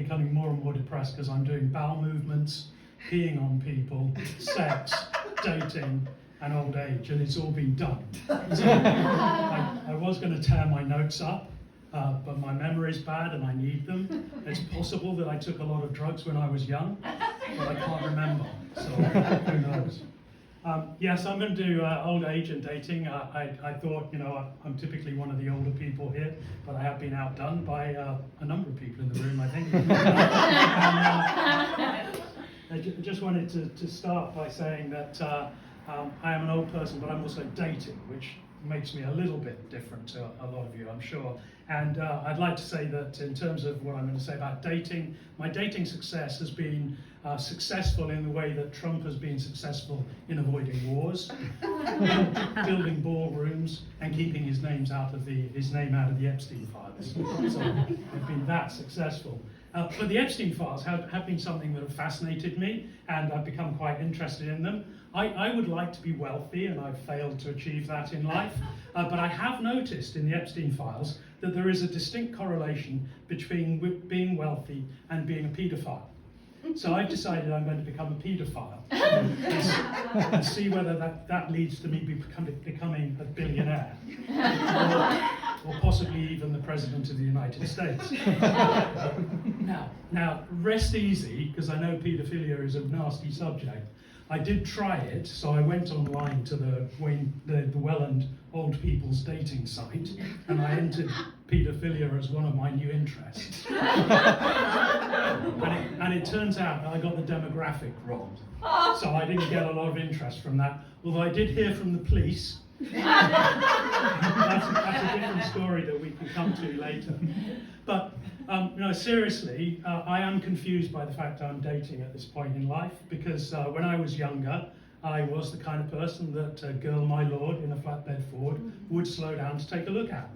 becoming more and more depressed because I'm doing bowel movements, peeing on people, sex, dating, and old age, and it's all been done. So I was going to tear my notes up, but my memory's bad and I need them. It's possible that I took a lot of drugs when I was young, but I can't remember, so who knows. Yes, I'm going to do old age and dating. I thought, I'm typically one of the older people here, but I have been outdone by a number of people in the room, I think. I just wanted to start by saying that I am an old person, but I'm also dating, which makes me a little bit different to a lot of you, I'm sure. And I'd like to say that in terms of what I'm going to say about dating, my dating success has been successful in the way that Trump has been successful in avoiding wars, building ballrooms, and keeping his name out of the Epstein files. So they've been that successful. But the Epstein files have been something that have fascinated me, and I've become quite interested in them. I would like to be wealthy, and I've failed to achieve that in life. But I have noticed in the Epstein files that there is a distinct correlation between being wealthy and being a paedophile. So I've decided I'm going to become a paedophile and see whether that leads to me becoming a billionaire, or possibly even the President of the United States. Now, rest easy, because I know paedophilia is a nasty subject. I did try it, so I went online to the Welland Old People's Dating site, and I entered paedophilia as one of my new interests. and it turns out I got the demographic wrong, so I didn't get a lot of interest from that, although I did hear from the police. That's a different story that we can come to later. But seriously, I am confused by the fact I'm dating at this point in life, because when I was younger, I was the kind of person that a girl, my lord, in a flatbed Ford would slow down to take a look at.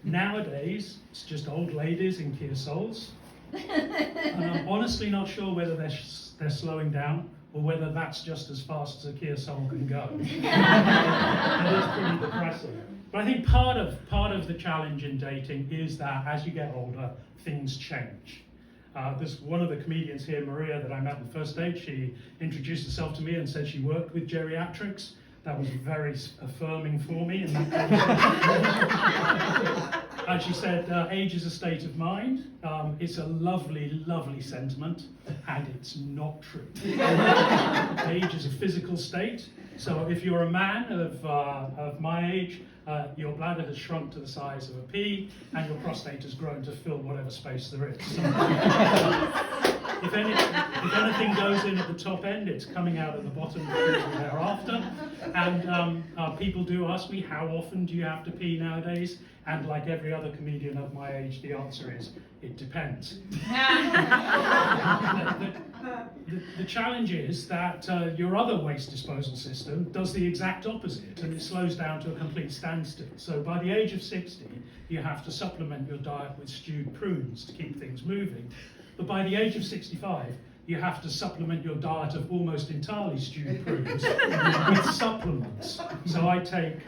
Nowadays, it's just old ladies in Kia Souls, and I'm honestly not sure whether they're slowing down or whether that's just as fast as a Kia Soul can go. It is pretty depressing. But I think part of the challenge in dating is that as you get older, things change. There's one of the comedians here, Maria, that I met on the first date. She introduced herself to me and said she worked with geriatrics. That was very affirming for me in that conversation. And she said, age is a state of mind. It's a lovely, lovely sentiment, and it's not true. Age is a physical state. So if you're a man of my age, your bladder has shrunk to the size of a pea, and your prostate has grown to fill whatever space there is. So, if anything goes in at the top end, it's coming out at the bottom thereafter. And people do ask me, how often do you have to pee nowadays? And like every other comedian of my age, the answer is, it depends. The challenge is that your other waste disposal system does the exact opposite, and it slows down to a complete standstill. So by the age of 60, you have to supplement your diet with stewed prunes to keep things moving. But by the age of 65, you have to supplement your diet of almost entirely stewed prunes with supplements. So I take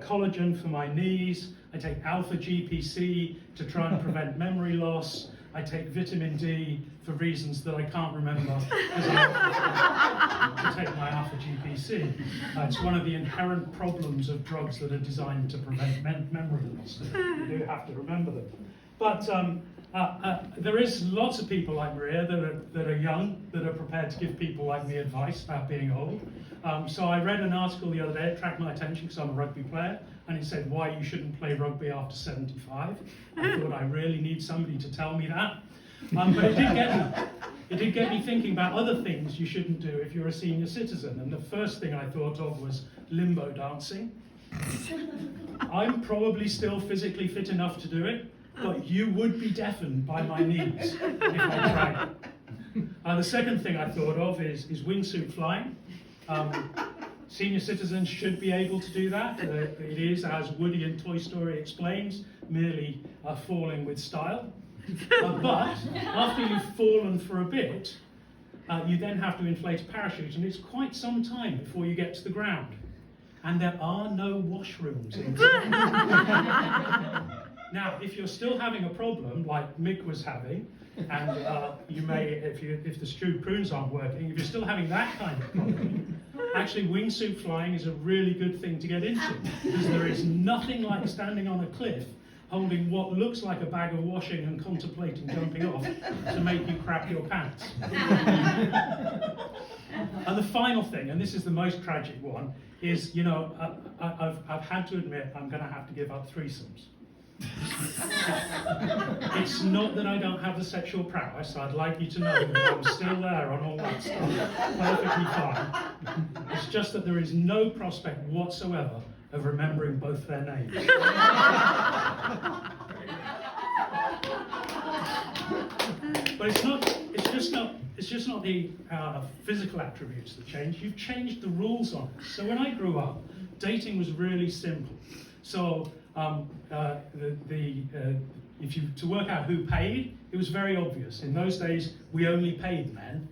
collagen for my knees, I take alpha GPC to try and prevent memory loss, I take vitamin D for reasons that I can't remember because I have to take my alpha GPC. It's one of the inherent problems of drugs that are designed to prevent memory loss. You do have to remember them. But there is lots of people like Maria that are young, that are prepared to give people like me advice about being old. So I read an article the other day, it attracted my attention because I'm a rugby player, and it said why you shouldn't play rugby after 75. I thought I really need somebody to tell me that. But it did get me thinking about other things you shouldn't do if you're a senior citizen. And the first thing I thought of was limbo dancing. I'm probably still physically fit enough to do it, but you would be deafened by my knees if I tried it. The second thing I thought of is wingsuit flying. Senior citizens should be able to do that. It is, as Woody in Toy Story explains, merely falling with style. But after you've fallen for a bit, you then have to inflate a parachute, and it's quite some time before you get to the ground. And there are no washrooms in Now, if you're still having a problem, like Mick was having, and you may, if the stewed prunes aren't working, if you're still having that kind of problem, actually wingsuit flying is a really good thing to get into, because there is nothing like standing on a cliff holding what looks like a bag of washing and contemplating jumping off to make you crap your pants. And the final thing, and this is the most tragic one, is, you know, I've had to admit I'm going to have to give up threesomes. It's not that I don't have the sexual prowess. I'd like you to know that I'm still there on all that stuff, perfectly fine. It's just that there is no prospect whatsoever of remembering both their names. But it's just not the physical attributes that change. You've changed the rules on it. So when I grew up, dating was really simple. So to work out who paid, it was very obvious. In those days, we only paid men.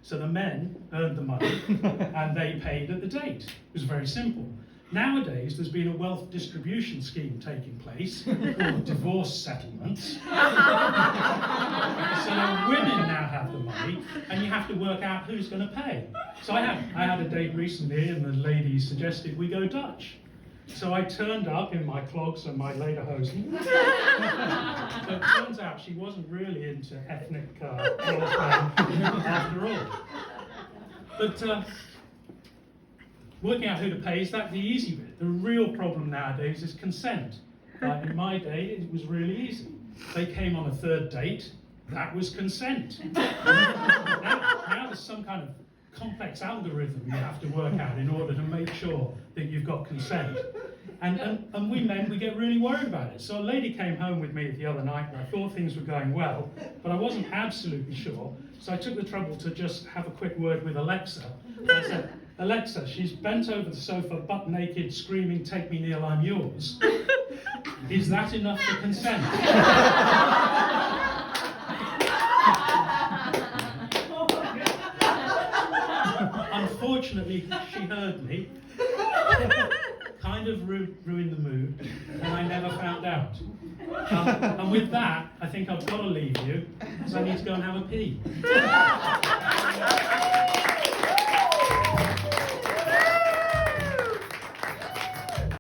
So the men earned the money and they paid at the date. It was very simple. Nowadays, there's been a wealth distribution scheme taking place called divorce settlements. So women now have the money, and you have to work out who's going to pay. So I had a date recently, and the lady suggested we go Dutch. So I turned up in my clogs and my lederhosen. But it turns out she wasn't really into ethnic warfare after all. But working out who to pay is the easy bit. The real problem nowadays is consent. In my day, it was really easy. They came on a third date, that was consent. Now there's some kind of complex algorithm you have to work out in order to make sure that you've got consent. And we men, we get really worried about it. So a lady came home with me the other night, and I thought things were going well, but I wasn't absolutely sure. So I took the trouble to just have a quick word with Alexa. I said, Alexa, she's bent over the sofa, butt naked, screaming, "Take me, Neil, I'm yours." Is that enough for consent? Unfortunately, she heard me, kind of ruined the mood, and I never found out. And with that, I think I've got to leave you, because I need to go and have a pee.